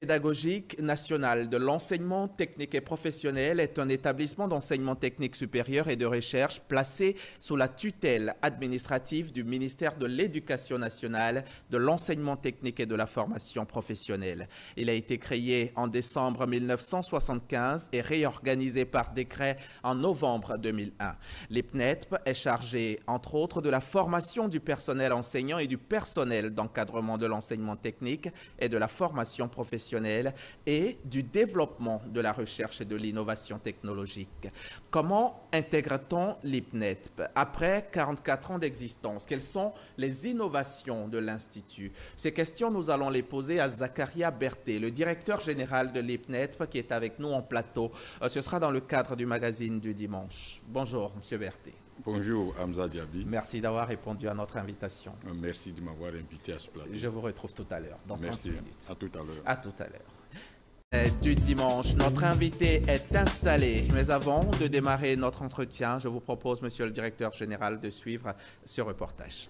Pédagogique national de l'enseignement technique et professionnel est un établissement d'enseignement technique supérieur et de recherche placé sous la tutelle administrative du ministère de l'Éducation nationale, de l'enseignement technique et de la formation professionnelle. Il a été créé en décembre 1975 et réorganisé par décret en novembre 2001. L'IPNETP est chargé, entre autres, de la formation du personnel enseignant et du personnel d'encadrement de l'enseignement technique et de la formation professionnelle et du développement de la recherche et de l'innovation technologique. Comment intègre-t-on l'IPNETP après 44 ans d'existence? Quelles sont les innovations de l'Institut? Ces questions, nous allons les poser à Zakaria Berté, le directeur général de l'IPNETP, qui est avec nous en plateau. Ce sera dans le cadre du magazine du dimanche. Bonjour, Monsieur Berté. Bonjour Hamza Diaby. Merci d'avoir répondu à notre invitation. Merci de m'avoir invité à ce plateau. Je vous retrouve tout à l'heure, dans 30 minutes. À tout à l'heure. À tout à l'heure. Du dimanche, notre invité est installé. Mais avant de démarrer notre entretien, je vous propose, Monsieur le Directeur Général, de suivre ce reportage.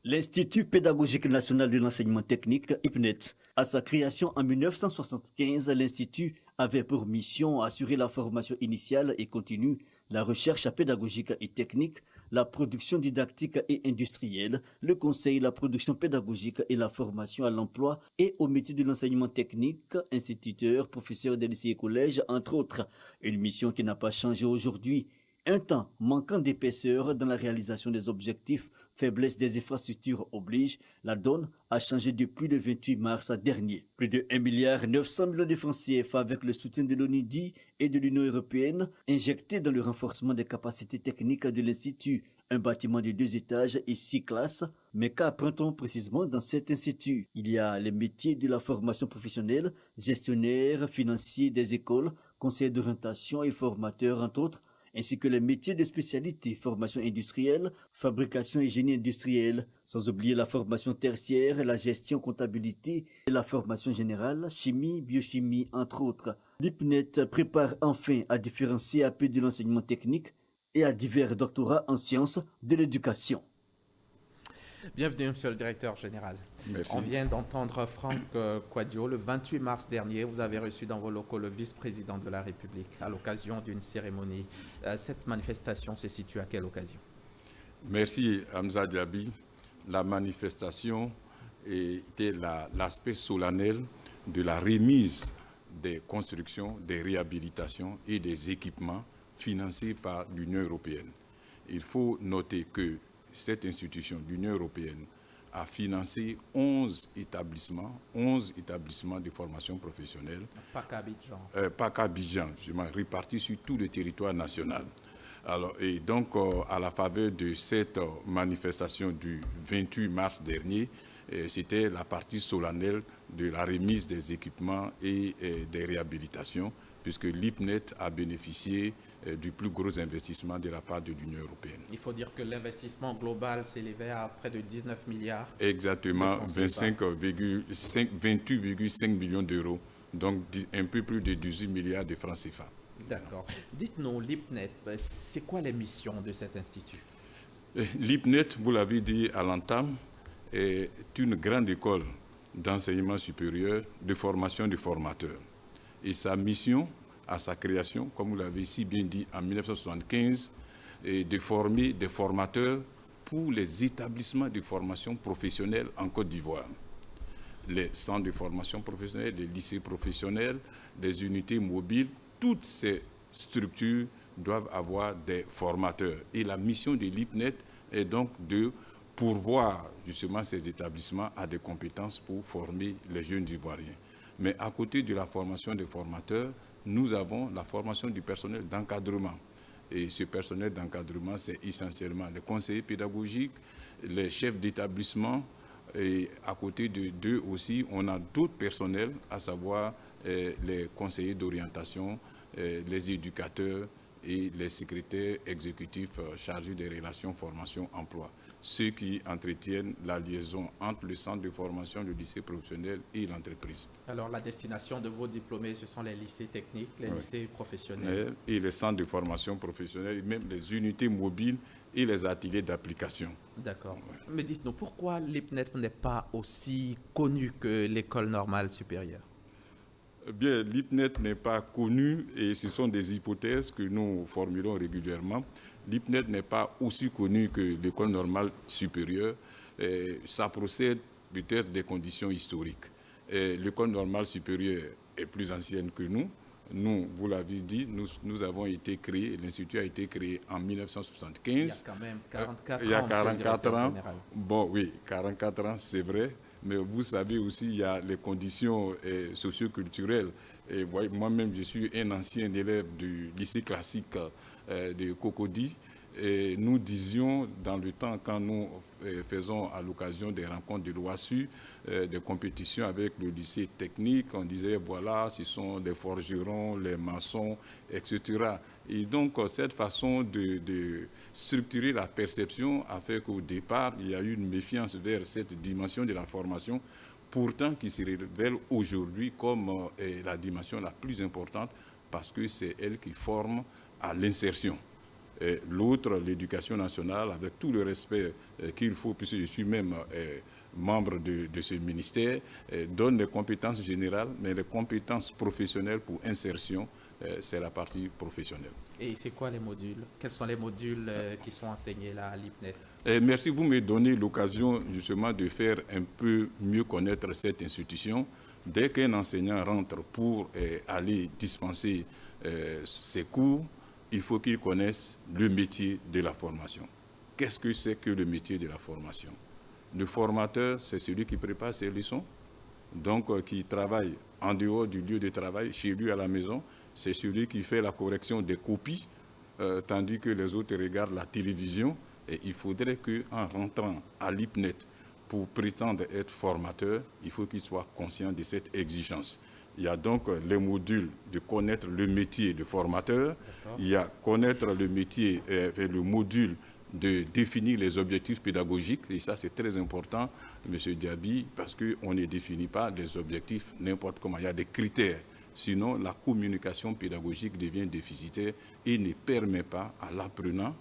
L'Institut pédagogique national de l'enseignement technique, IPNET, à sa création en 1975, l'Institut avait pour mission assurer la formation initiale et continue, la recherche pédagogique et technique, la production didactique et industrielle, le conseil, la production pédagogique et la formation à l'emploi et au métier de l'enseignement technique, instituteurs, professeurs des lycées et collèges, entre autres. Une mission qui n'a pas changé aujourd'hui. Un temps manquant d'épaisseur dans la réalisation des objectifs, faiblesse des infrastructures oblige, la donne a changé depuis le 28 mars dernier. Plus de 1,9 milliard de francs CFA avec le soutien de l'ONUDI et de l'Union européenne, injectés dans le renforcement des capacités techniques de l'Institut. Un bâtiment de 2 étages et 6 classes. Mais qu'apprend-on précisément dans cet institut? Il y a les métiers de la formation professionnelle, gestionnaire, financier des écoles, conseiller d'orientation et formateur, entre autres, ainsi que les métiers de spécialité, formation industrielle, fabrication et génie industriel, sans oublier la formation tertiaire, la gestion, comptabilité et la formation générale, chimie, biochimie, entre autres. L'IPNET prépare enfin à différents CAP de l'enseignement technique et à divers doctorats en sciences de l'éducation. Bienvenue, Monsieur le Directeur Général. Merci. On vient d'entendre Franck Quadio. Le 28 mars dernier, vous avez reçu dans vos locaux le vice-président de la République à l'occasion d'une cérémonie. Cette manifestation se situe à quelle occasion? Merci Hamza Diaby. La manifestation était l'aspect solennel de la remise des constructions, des réhabilitations et des équipements financés par l'Union européenne. Il faut noter que cette institution de l'Union européenne a financé 11 établissements de formation professionnelle. Pas qu'Abidjan. Pas qu'Abidjan, répartis sur tout le territoire national. Alors, et donc, à la faveur de cette manifestation du 28 mars dernier, c'était la partie solennelle de la remise des équipements et des réhabilitations, puisque l'IPNET a bénéficié du plus gros investissement de la part de l'Union européenne. Il faut dire que l'investissement global s'élevait à près de 19 milliards. Exactement, 28,5 millions d'euros, donc un peu plus de 18 milliards de francs CFA. D'accord. Dites-nous, l'IPNET, c'est quoi les missions de cet institut? L'IPNET, vous l'avez dit à l'entame, est une grande école d'enseignement supérieur, de formation de formateurs. Et sa mission, à sa création, comme vous l'avez si bien dit en 1975, est de former des formateurs pour les établissements de formation professionnelle en Côte d'Ivoire. Les centres de formation professionnelle, les lycées professionnels, les unités mobiles, toutes ces structures doivent avoir des formateurs. Et la mission de l'IPNET est donc de pourvoir justement ces établissements à des compétences pour former les jeunes Ivoiriens. Mais à côté de la formation des formateurs, nous avons la formation du personnel d'encadrement. Et ce personnel d'encadrement, c'est essentiellement les conseillers pédagogiques, les chefs d'établissement. Et à côté d'eux aussi, on a d'autres personnels, à savoir les conseillers d'orientation, les éducateurs et les secrétaires exécutifs chargés des relations formation-emploi. ceux qui entretiennent la liaison entre le centre de formation, le lycée professionnel et l'entreprise. Alors, la destination de vos diplômés, ce sont les lycées techniques, les lycées professionnels. Et les centres de formation professionnelle, et même les unités mobiles et les ateliers d'application. D'accord. Mais dites-nous, pourquoi l'IPNET n'est pas aussi connu que l'École normale supérieure? Bien, l'IPNET n'est pas connu et ce sont des hypothèses que nous formulons régulièrement. L'IPNET n'est pas aussi connu que l'École normale supérieure. Ça procède peut-être des conditions historiques. L'École normale supérieure est plus ancienne que nous. Nous, vous l'avez dit, nous avons été créés, l'Institut a été créé en 1975. Il y a quand même 44 ans. Il y a 44 ans. Général. Bon, oui, 44 ans, c'est vrai. Mais vous savez aussi, il y a les conditions socioculturelles. Et moi-même, je suis un ancien élève du lycée classique de Cocody. Et nous disions dans le temps, quand nous faisons à l'occasion des rencontres de l'OASU, des compétitions avec le lycée technique, on disait voilà, ce sont des forgerons, les maçons, etc. Et donc, cette façon de structurer la perception a fait qu'au départ, il y a eu une méfiance vers cette dimension de la formation, pourtant qui se révèle aujourd'hui comme la dimension la plus importante parce que c'est elle qui forme à l'insertion. L'autre, l'éducation nationale, avec tout le respect qu'il faut, puisque je suis même membre de ce ministère, donne les compétences générales, mais les compétences professionnelles pour insertion, c'est la partie professionnelle. Et c'est quoi les modules? Quels sont les modules qui sont enseignés là à l'IPNET? Merci, vous me donnez l'occasion justement de faire un peu mieux connaître cette institution. Dès qu'un enseignant rentre pour aller dispenser ses cours, il faut qu'il connaisse le métier de la formation. Qu'est-ce que c'est que le métier de la formation? Le formateur, c'est celui qui prépare ses leçons, donc qui travaille en dehors du lieu de travail, chez lui à la maison. C'est celui qui fait la correction des copies, tandis que les autres regardent la télévision. Et il faudrait qu'en rentrant à l'IPNET pour prétendre être formateur, il faut qu'il soit conscient de cette exigence. Il y a donc les modules de connaître le métier de formateur. Il y a connaître le métier, le module de définir les objectifs pédagogiques. Et ça, c'est très important, M. Diaby, parce qu'on ne définit pas des objectifs n'importe comment. Il y a des critères. Sinon, la communication pédagogique devient déficitaire et ne permet pas à l'apprenant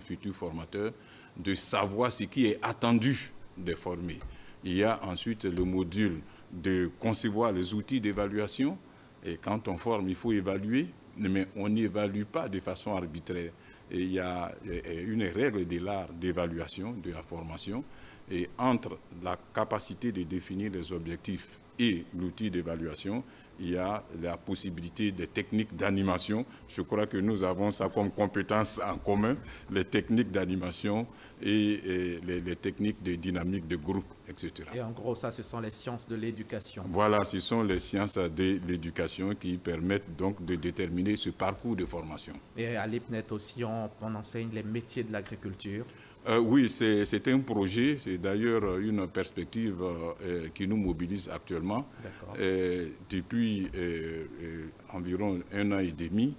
futur formateur, de savoir ce qui est attendu des formés. Il y a ensuite le module de concevoir les outils d'évaluation. Et quand on forme, il faut évaluer, mais on n'évalue pas de façon arbitraire. Et il y a une règle de l'art d'évaluation de la formation. Et entre la capacité de définir les objectifs et l'outil d'évaluation, il y a la possibilité des techniques d'animation. Je crois que nous avons ça comme compétence en commun, les techniques d'animation et les techniques de dynamique de groupe, etc. Et en gros, ça, ce sont les sciences de l'éducation. Voilà, ce sont les sciences de l'éducation qui permettent donc de déterminer ce parcours de formation. Et à l'IPNET aussi, on enseigne les métiers de l'agriculture. Oui, c'est un projet, c'est d'ailleurs une perspective qui nous mobilise actuellement. Depuis environ 1 an et demi,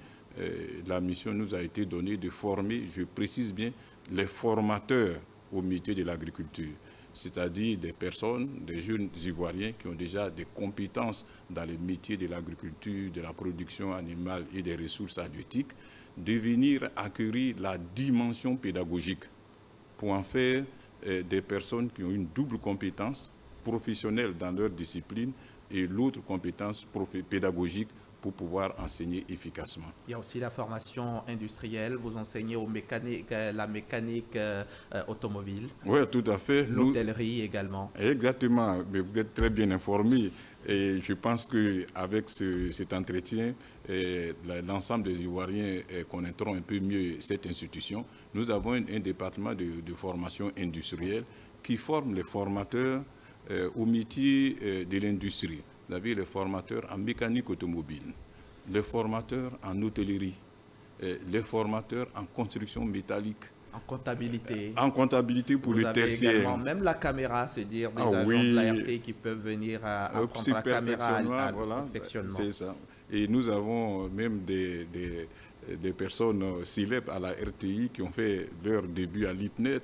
la mission nous a été donnée de former, je précise bien, les formateurs au métier de l'agriculture, c'est-à-dire des personnes, des jeunes Ivoiriens qui ont déjà des compétences dans les métiers de l'agriculture, de la production animale et des ressources halieutiques, de venir acquérir la dimension pédagogique pour en faire des personnes qui ont une double compétence professionnelle dans leur discipline et l'autre compétence pédagogique pour pouvoir enseigner efficacement. Il y a aussi la formation industrielle, vous enseignez la mécanique automobile. Oui, tout à fait. L'hôtellerie également. Exactement, mais vous êtes très bien informé. Et je pense qu'avec cet entretien, l'ensemble des Ivoiriens connaîtront un peu mieux cette institution. Nous avons un département de formation industrielle qui forme les formateurs au métier de l'industrie. Vous avez les formateurs en mécanique automobile, les formateurs en hôtellerie, les formateurs en construction métallique. En comptabilité. En comptabilité pour le tertiaire. Également, même la caméra, c'est-à-dire des agents de l'ART qui peuvent venir apprendre la caméra à perfectionnement. C'est ça. Et nous avons même des personnes célèbres à la RTI qui ont fait leur début à l'IPNET,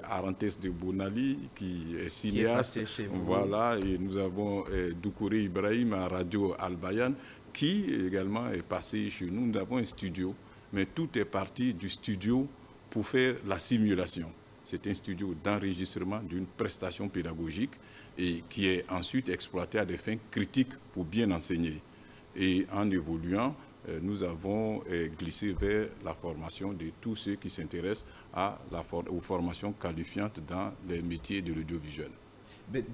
Arantes de Bounali, qui est cinéaste. Qui est passé chez vous. Voilà, et nous avons Doukouré Ibrahim à Radio Al-Bayan, qui également est passé chez nous. Nous avons un studio, mais tout est parti du studio pour faire la simulation. C'est un studio d'enregistrement d'une prestation pédagogique et qui est ensuite exploité à des fins critiques pour bien enseigner. Et en évoluant, nous avons glissé vers la formation de tous ceux qui s'intéressent aux formations qualifiantes dans les métiers de l'audiovisuel.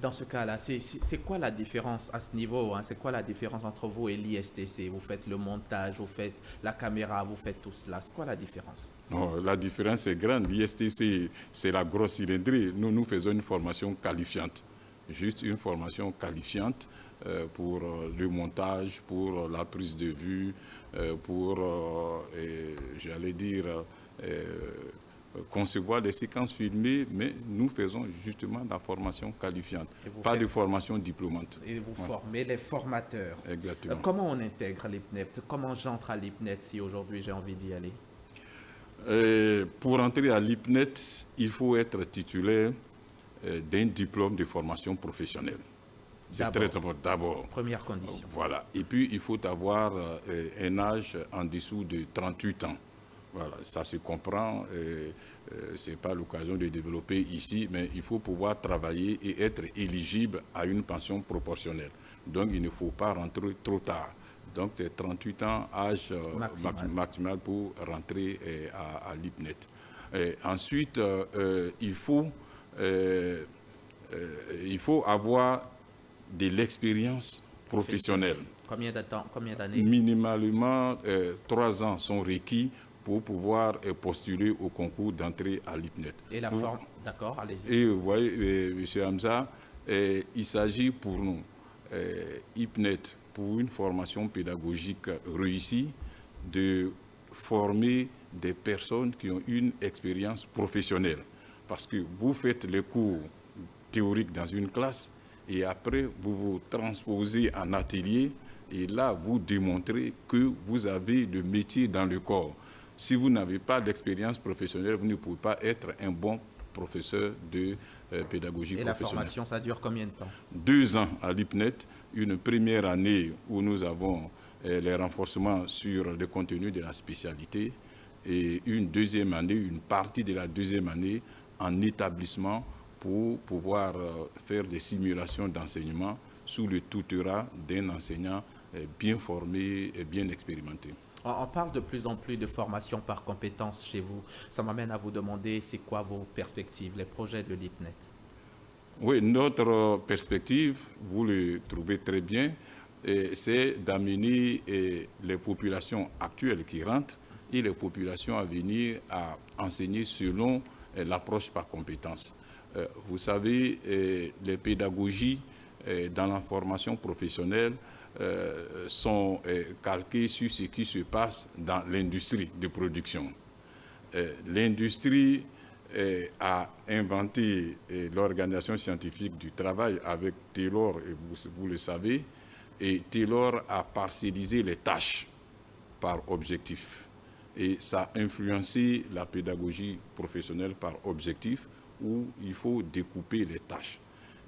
Dans ce cas-là, c'est quoi la différence à ce niveau, hein? C'est quoi la différence entre vous et l'ISTC? Vous faites le montage, vous faites la caméra, vous faites tout cela. C'est quoi la différence? La différence est grande. L'ISTC, c'est la grosse cylindrée. Nous faisons une formation qualifiante. Juste une formation qualifiante pour le montage, pour la prise de vue, pour, j'allais dire, concevoir des séquences filmées, mais nous faisons justement la formation qualifiante, pas de formation diplômante. Et vous formez les formateurs. Exactement. Comment on intègre l'IPNET? Comment j'entre à l'IPNET si aujourd'hui j'ai envie d'y aller? Pour entrer à l'IPNET, il faut être titulaire d'un diplôme de formation professionnelle. C'est très important d'abord. Première condition. Voilà. Et puis, il faut avoir un âge en dessous de 38 ans. Voilà, ça se comprend, ce n'est pas l'occasion de développer ici, mais il faut pouvoir travailler et être éligible à une pension proportionnelle. Donc, il ne faut pas rentrer trop tard. Donc, c'est 38 ans, âge maximal pour rentrer à l'IPNET. Ensuite, il faut avoir de l'expérience professionnelle. Combien d'années? Minimalement, 3 ans sont requis pour pouvoir postuler au concours d'entrée à l'IPNET. Et la forme, d'accord, allez-y. Et vous voyez, M. Hamza, il s'agit pour nous, IPNET, pour une formation pédagogique réussie, de former des personnes qui ont une expérience professionnelle. Parce que vous faites les cours théoriques dans une classe et après, vous vous transposez en atelier et là, vous démontrez que vous avez le métier dans le corps. Si vous n'avez pas d'expérience professionnelle, vous ne pouvez pas être un bon professeur de pédagogie professionnelle. Et la formation, ça dure combien de temps? 2 ans à l'IPNET, une première année où nous avons les renforcements sur le contenu de la spécialité et une deuxième année, une partie de la deuxième année en établissement pour pouvoir faire des simulations d'enseignement sous le tutorat d'un enseignant bien formé et bien expérimenté. On parle de plus en plus de formation par compétences chez vous. Ça m'amène à vous demander, c'est quoi vos perspectives, les projets de l'IPNET? Oui, notre perspective, vous le trouvez très bien, c'est d'amener les populations actuelles qui rentrent et les populations à venir à enseigner selon l'approche par compétences. Vous savez, les pédagogies dans la formation professionnelle sont calquées sur ce qui se passe dans l'industrie de production. L'industrie a inventé l'Organisation scientifique du travail avec Taylor, et vous le savez, et Taylor a parcellisé les tâches par objectif. Et ça a influencé la pédagogie professionnelle par objectif, où il faut découper les tâches.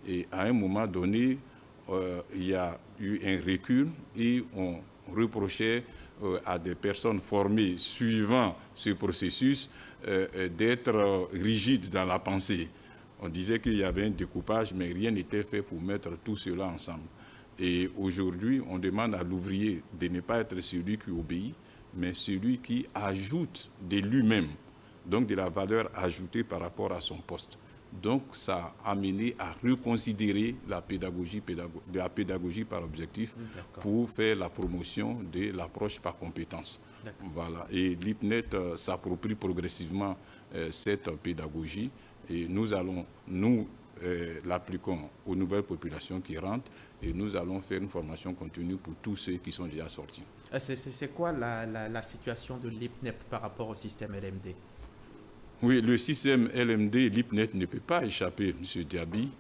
Et à un moment donné, il y a eu un recul et on reprochait à des personnes formées suivant ce processus d'être rigides dans la pensée. On disait qu'il y avait un découpage, mais rien n'était fait pour mettre tout cela ensemble. Et aujourd'hui, on demande à l'ouvrier de ne pas être celui qui obéit, mais celui qui ajoute de lui-même, donc de la valeur ajoutée par rapport à son poste. Donc, ça a amené à reconsidérer la pédagogie par objectif pour faire la promotion de l'approche par compétence. Voilà. Et l'IPNET s'approprie progressivement cette pédagogie et nous l'appliquons aux nouvelles populations qui rentrent et nous allons faire une formation continue pour tous ceux qui sont déjà sortis. C'est quoi la situation de l'IPNET par rapport au système LMD? Oui, le système LMD, l'IPNET ne peut pas échapper, M. Diaby.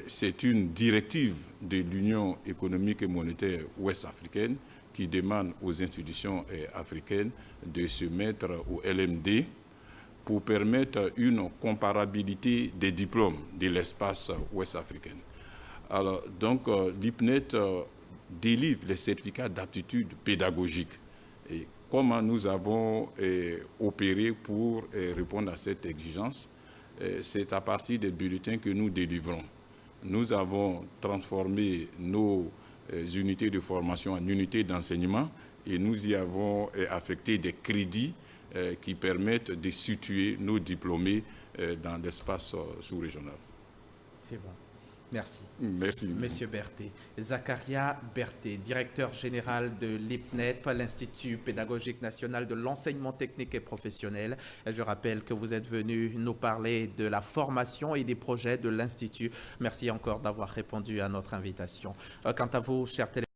C'est une directive de l'Union économique et monétaire ouest-africaine qui demande aux institutions africaines de se mettre au LMD pour permettre une comparabilité des diplômes de l'espace ouest africain. Alors, donc, l'IPNET délivre les certificats d'aptitude pédagogique. Et comment nous avons opéré pour répondre à cette exigence? C'est à partir des bulletins que nous délivrons. Nous avons transformé nos unités de formation en unités d'enseignement et nous y avons affecté des crédits qui permettent de situer nos diplômés dans l'espace sous-régional. C'est bon. Merci. Merci. Monsieur Berthet. Zacharia Berthet, directeur général de l'IPNET, l'Institut pédagogique national de l'enseignement technique et professionnel. Je rappelle que vous êtes venu nous parler de la formation et des projets de l'Institut. Merci encore d'avoir répondu à notre invitation. Quant à vous, chers téléspectateurs,